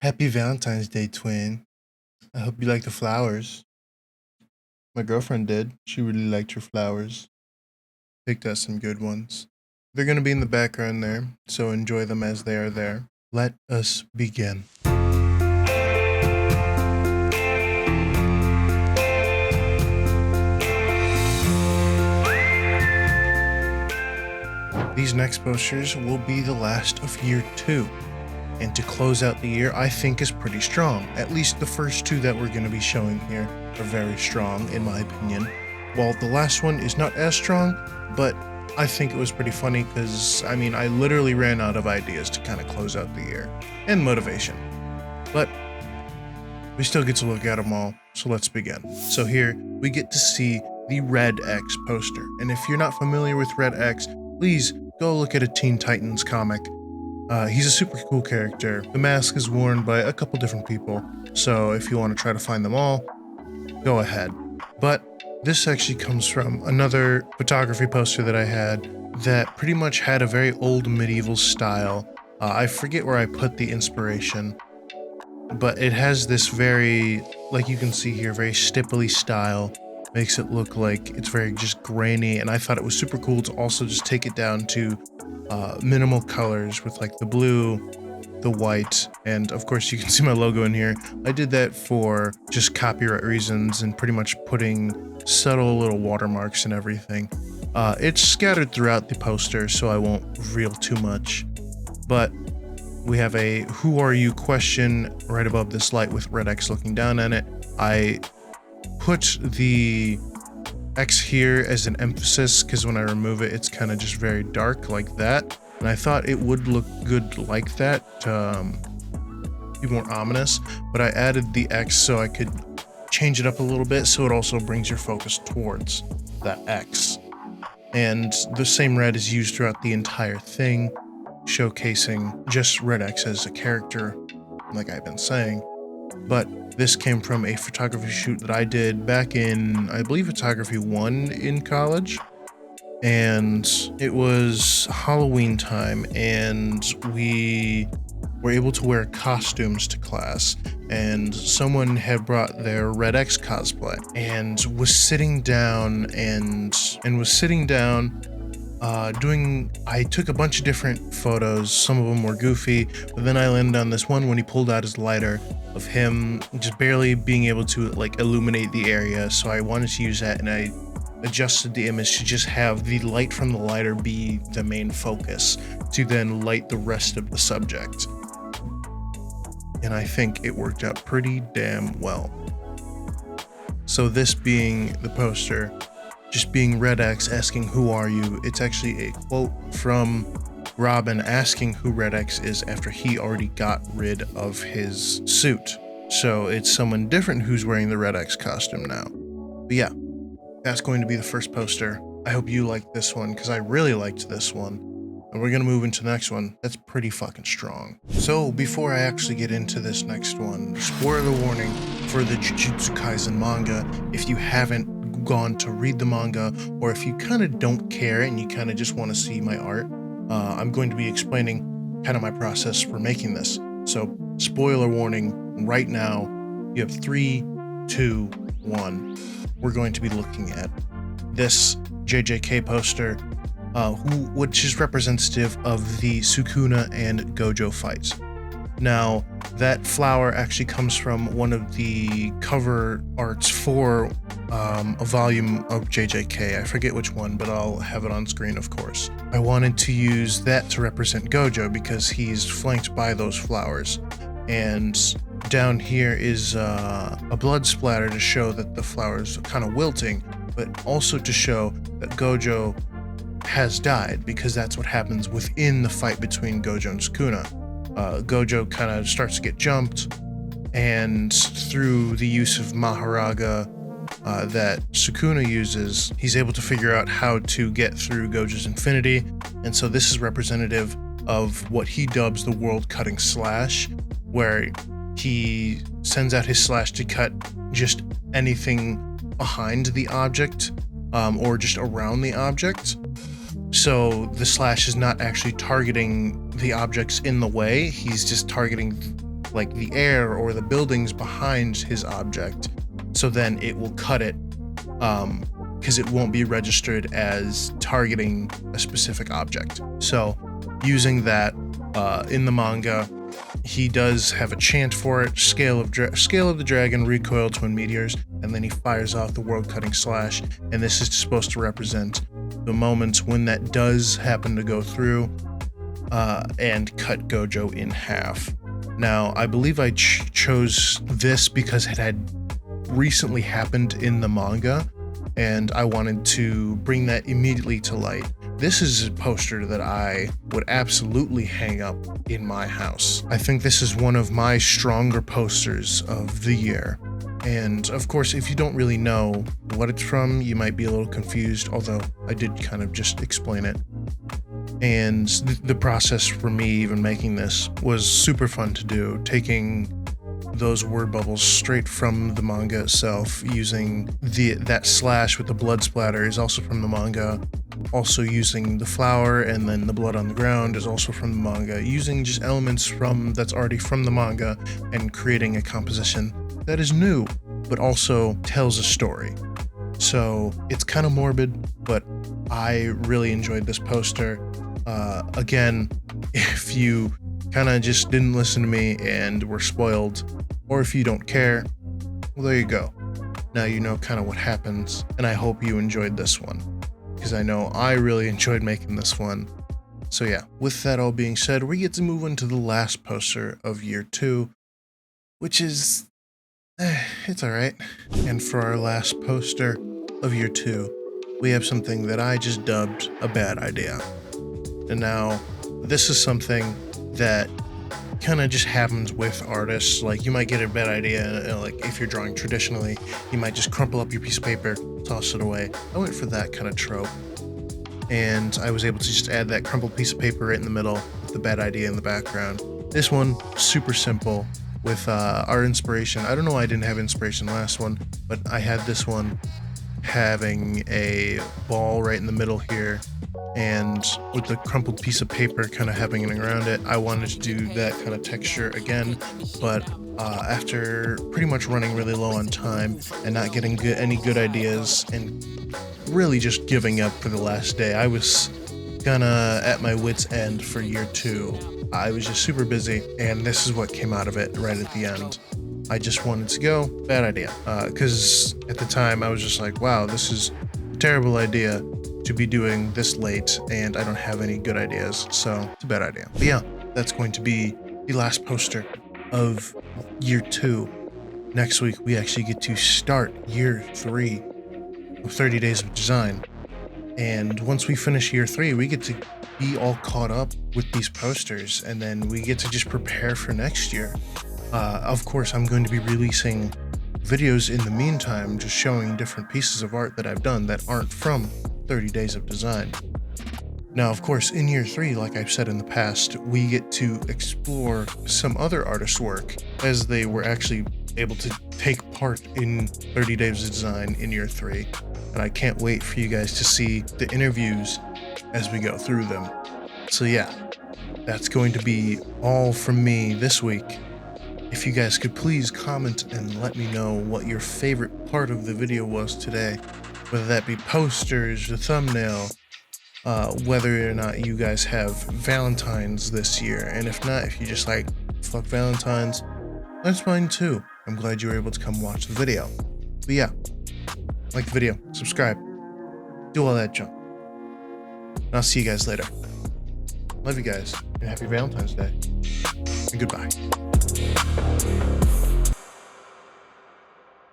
Happy Valentine's Day, twin. I hope you like the flowers. My girlfriend did. She really liked your flowers. Picked out some good ones. They're going to be in the background there, so enjoy them as they are there. Let us begin. These next posters will be the last of year 2. And to close out the year, I think is pretty strong. At least the first 2 that we're going to be showing here are very strong, in my opinion. While the last one is not as strong, but I think it was pretty funny because, I literally ran out of ideas to kind of close out the year and motivation. But we still get to look at them all, so let's begin. So here we get to see the Red X poster. And if you're not familiar with Red X, please go look at a Teen Titans comic. He's a super cool character. The mask is worn by a couple different people, so if you want to try to find them all, go ahead. But this actually comes from another photography poster that I had that pretty much had a very old medieval style. I forget where I put the inspiration, but it has this very, like you can see here, very stipply style. Makes it look like it's very just grainy, and I thought it was super cool to also just take it down to minimal colors with like the blue, the white, and of course you can see my logo in here. I did that for just copyright reasons and pretty much putting subtle little watermarks and everything. It's scattered throughout the poster, so I won't reveal too much, but we have a "Who are you?" question right above this light with Red X looking down on it. I put the X here as an emphasis because when I remove it, it's kind of just very dark like that. And I thought it would look good like that to be more ominous, but I added the X so I could change it up a little bit so it also brings your focus towards that X. And the same red is used throughout the entire thing, showcasing just Red X as a character, like I've been saying. But this came from a photography shoot that I did back in, I believe, photography 1 in college. And it was Halloween time, and we were able to wear costumes to class. And someone had brought their Red X cosplay and was sitting down I took a bunch of different photos. Some of them were goofy, but then I landed on this one when he pulled out his lighter of him just barely being able to like illuminate the area. So I wanted to use that, and I adjusted the image to just have the light from the lighter be the main focus to then light the rest of the subject. And I think it worked out pretty damn well. So this being the poster, just being Red X asking "Who are you?" It's actually a quote from Robin asking who Red X is after he already got rid of his suit. So it's someone different who's wearing the Red X costume now. But yeah, that's going to be the first poster. I hope you liked this one because I really liked this one. And we're going to move into the next one. That's pretty fucking strong. So before I actually get into this next one, spoiler warning for the Jujutsu Kaisen manga. If you haven't gone to read the manga, or if you kind of don't care and you kind of just want to see my art, I'm going to be explaining kind of my process for making this. So spoiler warning right now. You have 3, 2, 1. We're going to be looking at this JJK poster, which is representative of the Sukuna and Gojo fights. Now, that flower actually comes from one of the cover arts for a volume of JJK. I forget which one, but I'll have it on screen, of course. I wanted to use that to represent Gojo because he's flanked by those flowers. And down here is a blood splatter to show that the flowers are kind of wilting, but also to show that Gojo has died, because that's what happens within the fight between Gojo and Sukuna. Gojo kind of starts to get jumped, and through the use of Maharaga that Sukuna uses, he's able to figure out how to get through Gojo's infinity. And so this is representative of what he dubs the world-cutting slash, where he sends out his slash to cut just anything behind the object, or just around the object. So the slash is not actually targeting the objects in the way, he's just targeting like the air or the buildings behind his object. So then it will cut it, because it won't be registered as targeting a specific object. So using that in the manga, he does have a chant for it: scale of the dragon, recoil twin meteors, and then he fires off the world-cutting slash. And this is supposed to represent the moments when that does happen to go through and cut Gojo in half. Now, I believe I chose this because it had recently happened in the manga, and I wanted to bring that immediately to light. This is a poster that I would absolutely hang up in my house. I think this is one of my stronger posters of the year. And of course, if you don't really know what it's from, you might be a little confused, although I did kind of just explain it. And the process for me even making this was super fun to do, taking those word bubbles straight from the manga itself, using that slash with the blood splatter is also from the manga, also using the flower and then the blood on the ground is also from the manga, using just elements that's already from the manga and creating a composition that is new but also tells a story. So it's kind of morbid, but I really enjoyed this poster. Again, if you kind of just didn't listen to me and were spoiled, or if you don't care, well, there you go. Now you know kind of what happens, and I hope you enjoyed this one, because I know I really enjoyed making this one. So yeah, with that all being said, we get to move into the last poster of year 2, which is, it's alright. And for our last poster of year 2, we have something that I just dubbed a bad idea. And now, this is something that kind of just happens with artists. Like, you might get a bad idea, like if you're drawing traditionally, you might just crumple up your piece of paper, toss it away. I went for that kind of trope, and I was able to just add that crumpled piece of paper right in the middle with the bad idea in the background. This one, super simple with our inspiration. I don't know why I didn't have inspiration last one, but I had this one having a ball right in the middle here, and with the crumpled piece of paper kind of happening around it. I wanted to do that kind of texture again, but after pretty much running really low on time and not getting any good ideas and really just giving up for the last day, I was kinda at my wit's end for year 2. I was just super busy, and this is what came out of it right at the end. I just wanted to go, bad idea, because at the time I was just like, wow, this is a terrible idea to be doing this late, and I don't have any good ideas, so it's a bad idea. But yeah, that's going to be the last poster of year 2. Next week, we actually get to start year 3 of 30 Days of Design. And once we finish year 3, we get to be all caught up with these posters, and then we get to just prepare for next year. Of course, I'm going to be releasing videos in the meantime, just showing different pieces of art that I've done that aren't from 30 Days of Design. Now, of course, in year 3, like I've said in the past, we get to explore some other artists' work, as they were actually able to take part in 30 Days of Design in year 3. And I can't wait for you guys to see the interviews as we go through them. So yeah, that's going to be all from me this week. If you guys could please comment and let me know what your favorite part of the video was today, whether that be posters, the thumbnail, whether or not you guys have Valentine's this year, and if not, if you just like, fuck Valentine's, that's fine too. I'm glad you were able to come watch the video. But yeah, like the video, subscribe, do all that junk. And I'll see you guys later. Love you guys, and happy Valentine's Day, and goodbye.